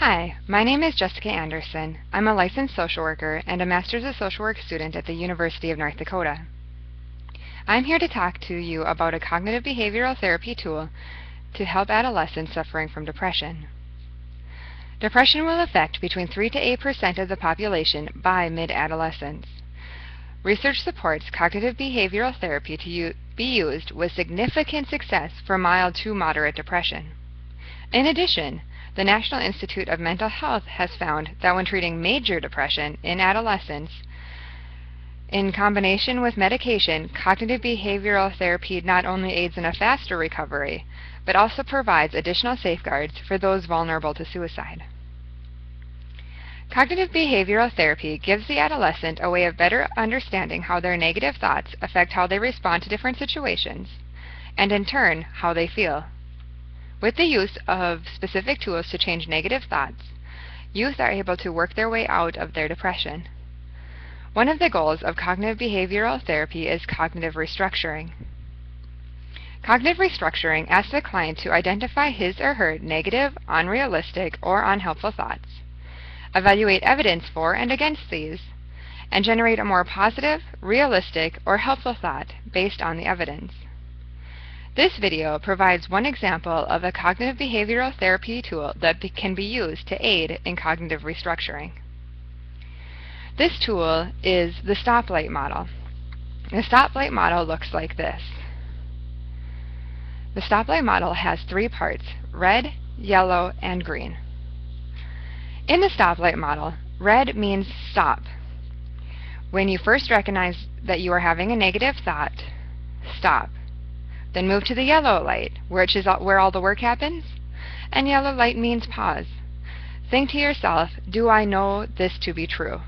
Hi, my name is Jessica Anderson. I'm a licensed social worker and a Master's of Social Work student at the University of North Dakota. I'm here to talk to you about a cognitive behavioral therapy tool to help adolescents suffering from depression. Depression will affect between 3 to 8% of the population by mid-adolescence. Research supports cognitive behavioral therapy to be used with significant success for mild to moderate depression. In addition, the National Institute of Mental Health has found that when treating major depression in adolescents, in combination with medication, cognitive behavioral therapy not only aids in a faster recovery, but also provides additional safeguards for those vulnerable to suicide. Cognitive behavioral therapy gives the adolescent a way of better understanding how their negative thoughts affect how they respond to different situations, and in turn, how they feel. With the use of specific tools to change negative thoughts, youth are able to work their way out of their depression. One of the goals of cognitive behavioral therapy is cognitive restructuring. Cognitive restructuring asks the client to identify his or her negative, unrealistic, or unhelpful thoughts, evaluate evidence for and against these, and generate a more positive, realistic, or helpful thought based on the evidence. This video provides one example of a cognitive behavioral therapy tool that can be used to aid in cognitive restructuring. This tool is the stoplight model. The stoplight model looks like this. The stoplight model has 3 parts: red, yellow, and green. In the stoplight model, red means stop. When you first recognize that you are having a negative thought, stop. Then move to the yellow light, which is where all the work happens, and yellow light means pause. Think to yourself, do I know this to be true?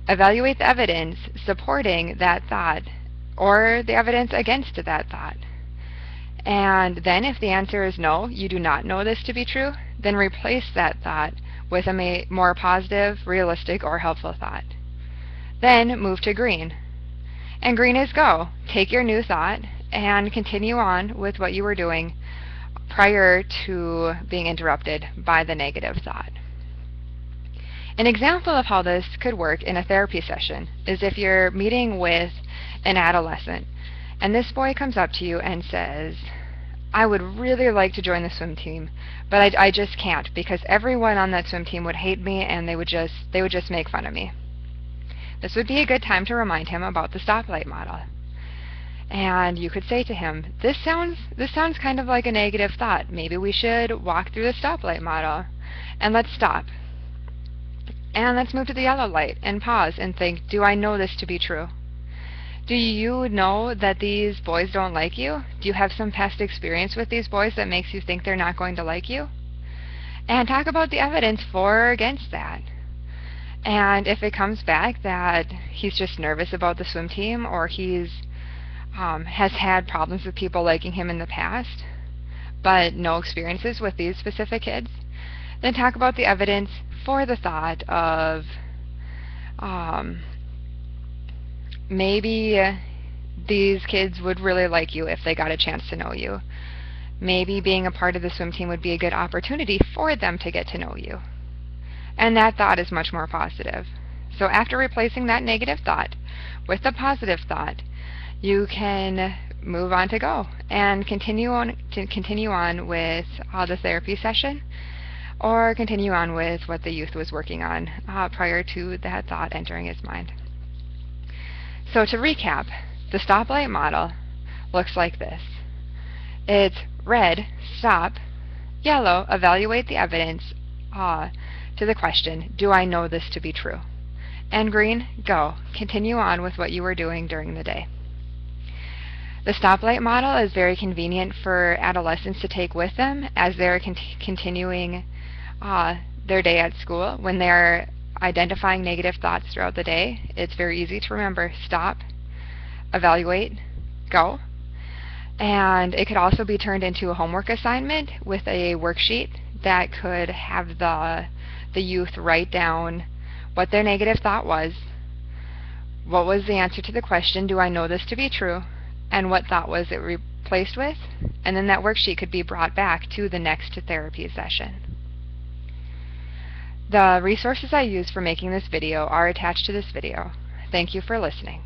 Evaluate the evidence supporting that thought or the evidence against that thought. And then if the answer is no, you do not know this to be true, then replace that thought with a more positive, realistic, or helpful thought. Then move to green. And green is go. Take your new thought and continue on with what you were doing prior to being interrupted by the negative thought. An example of how this could work in a therapy session is if you're meeting with an adolescent and this boy comes up to you and says, I would really like to join the swim team, but I just can't because everyone on that swim team would hate me and they would just make fun of me. This would be a good time to remind him about the stoplight model. And you could say to him, this sounds kind of like a negative thought. Maybe we should walk through the stoplight model and let's stop. And let's move to the yellow light and pause and think, do I know this to be true? Do you know that these boys don't like you? Do you have some past experience with these boys that makes you think they're not going to like you? And talk about the evidence for or against that. And if it comes back that he's just nervous about the swim team, or he's has had problems with people liking him in the past, but no experiences with these specific kids, then talk about the evidence for the thought of maybe these kids would really like you if they got a chance to know you. Maybe being a part of the swim team would be a good opportunity for them to get to know you. And that thought is much more positive. So after replacing that negative thought with the positive thought, you can move on to go and continue on with the therapy session, or continue on with what the youth was working on prior to that thought entering his mind. So to recap, the stoplight model looks like this. It's red, stop; yellow, evaluate the evidence to the question, do I know this to be true? And green, go. Continue on with what you were doing during the day. The stoplight model is very convenient for adolescents to take with them as they're continuing their day at school. When they're identifying negative thoughts throughout the day, it's very easy to remember: stop, evaluate, go. And it could also be turned into a homework assignment with a worksheet that could have the youth write down what their negative thought was, what was the answer to the question, do I know this to be true, and what thought was it replaced with, and then that worksheet could be brought back to the next therapy session. The resources I use for making this video are attached to this video. Thank you for listening.